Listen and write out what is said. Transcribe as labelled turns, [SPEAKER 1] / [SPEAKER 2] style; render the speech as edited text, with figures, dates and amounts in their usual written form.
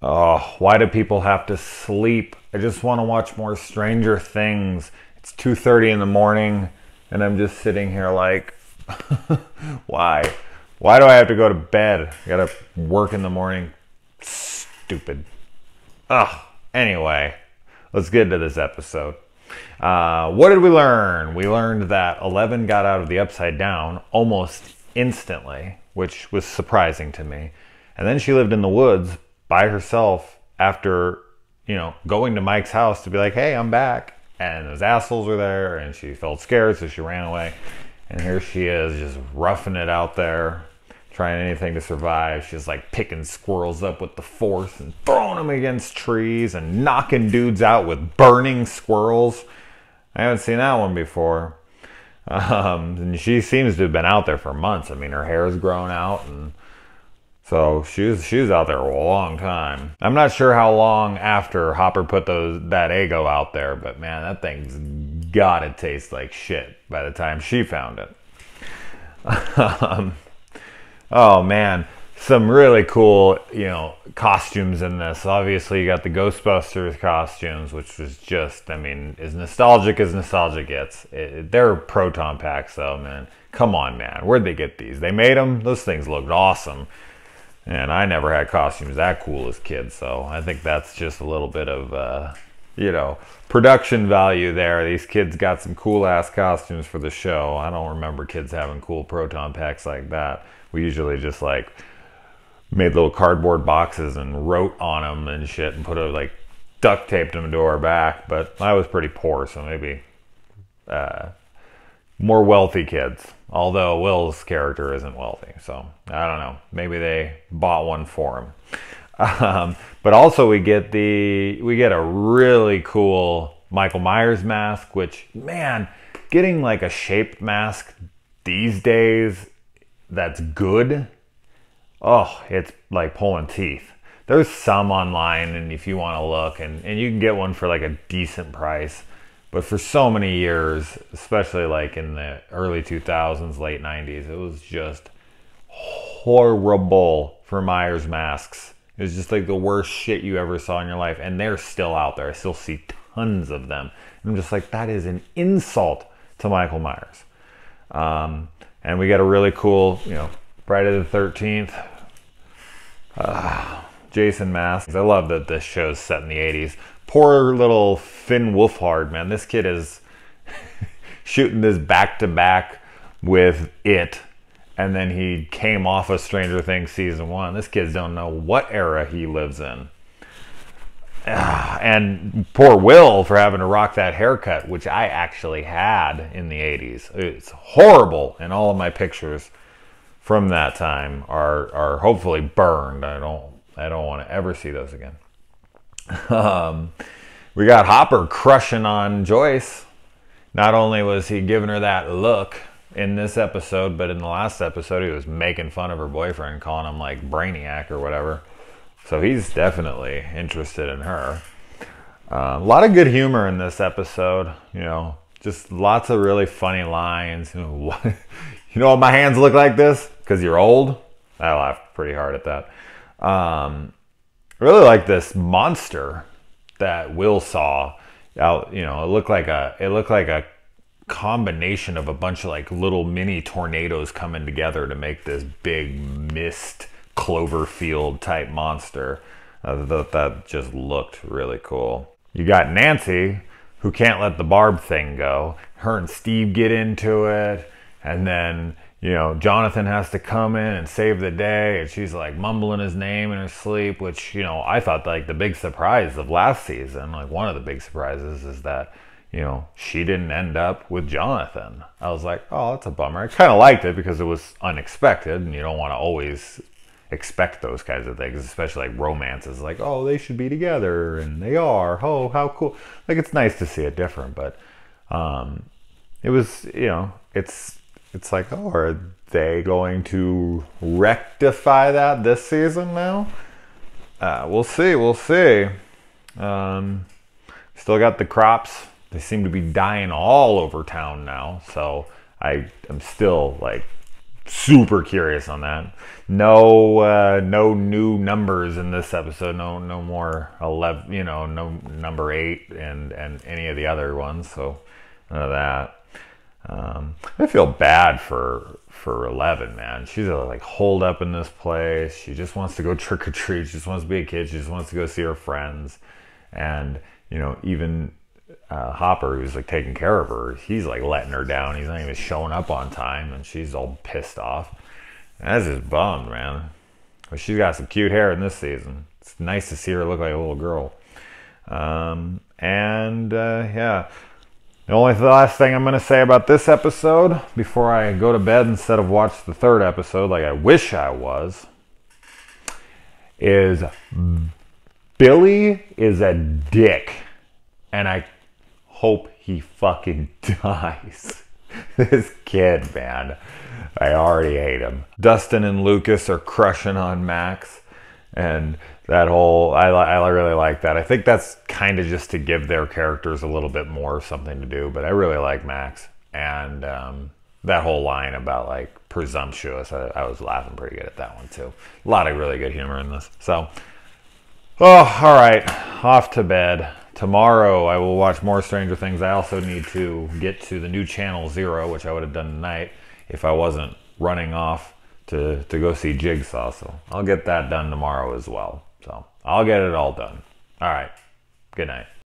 [SPEAKER 1] Oh, why do people have to sleep? I just want to watch more Stranger Things. It's 2:30 in the morning and I'm just sitting here like, why? Why do I have to go to bed? I gotta work in the morning. Stupid. Ugh. Anyway, let's get into this episode. What did we learn? We learned that Eleven got out of the Upside Down almost instantly, which was surprising to me. And then she lived in the woods by herself after, going to Mike's house to be like, hey, I'm back. And those assholes were there and she felt scared, so she ran away. And here she is just roughing it out there, trying anything to survive. She's like picking squirrels up with the force and throwing them against trees and knocking dudes out with burning squirrels. I haven't seen that one before. And she seems to have been out there for months. I mean, her hair's grown out, and so she was out there a long time. I'm not sure how long after Hopper put that Eggo out there, but man, that thing's gotta taste like shit by the time she found it. Oh man, some really cool, costumes in this. Obviously, you got the Ghostbusters costumes, which was just, as nostalgic as nostalgia gets. They're proton packs, though, man. Come on, man. Where'd they get these? They made them. Those things looked awesome. And I never had costumes that cool as kids, so I think that's just a little bit of, production value there. These kids got some cool-ass costumes for the show. I don't remember kids having cool proton packs like that. We usually just, made little cardboard boxes and wrote on them and shit and duct taped them to our back. But I was pretty poor, so maybe more wealthy kids. Although Will's character isn't wealthy, so I don't know. Maybe they bought one for him. But also we get a really cool Michael Myers mask, which, man, getting a shaped mask these days that's good, oh, it's like pulling teeth. There's some online, and if you want to look, and you can get one for a decent price. But for so many years, especially in the early 2000s, late 90s, it was just horrible for Myers masks. It was just the worst shit you ever saw in your life. And they're still out there. I still see tons of them. And I'm just that is an insult to Michael Myers. And we got a really cool, Friday the 13th Jason mask. I love that this show's set in the 80s. Poor little Finn Wolfhard, man. This kid is shooting this back-to-back with It. And then he came off of Stranger Things Season 1. This kid don't know what era he lives in. And poor Will for having to rock that haircut, which I actually had in the 80s. It's horrible, and all of my pictures from that time are hopefully burned. I don't want to ever see those again. We got Hopper crushing on Joyce. Not only was he giving her that look in this episode, but in the last episode he was making fun of her boyfriend, calling him Brainiac or whatever. So he's definitely interested in her. A lot of good humor in this episode, just lots of really funny lines. You know what my hands look like this? Because you're old? I laughed pretty hard at that. I really like this monster that Will saw out. It looked like a combination of a bunch of little mini tornadoes coming together to make this big mist Cloverfield type monster. That just looked really cool. You got Nancy, who can't let the Barb thing go. Her and Steve get into it, and then Jonathan has to come in and save the day, and she's mumbling his name in her sleep, which I thought the big surprise of last season, one of the big surprises, is that she didn't end up with Jonathan. I was oh, that's a bummer. I kind of liked it because it was unexpected, and you don't want to always expect those kinds of things, especially romances, oh, they should be together, and they are. Oh, how cool. It's nice to see it different, but it was, it's oh, are they going to rectify that this season now? We'll see. Still got the crops. They seem to be dying all over town now, so I'm still super curious on that. No new numbers in this episode. No more 11. No number 8 and any of the other ones. So none of that. I feel bad for 11, man. She's like holed up in this place. She just wants to go trick or treat. She just wants to be a kid. She just wants to go see her friends. And even Hopper, who's like taking care of her, he's like letting her down. He's not even showing up on time, and she's all pissed off. And that's just bummed, man. But she's got some cute hair in this season. It's nice to see her look like a little girl. Yeah. The only last thing I'm going to say about this episode before I go to bed instead of watch the third episode like I wish I was is Billy is a dick. And I hope he fucking dies. This kid, man. I already hate him. Dustin and Lucas are crushing on Max. And that whole, I really like that. I think that's kind of just to give their characters a little bit more something to do. But I really like Max. And that whole line about like presumptuous, I was laughing pretty good at that one too. A lot of really good humor in this. So, all right. Off to bed. Tomorrow I will watch more Stranger Things. I also need to get to the new Channel Zero, which I would have done tonight if I wasn't running off to go see Jigsaw. So I'll get that done tomorrow as well. So I'll get it all done. All right. Good night.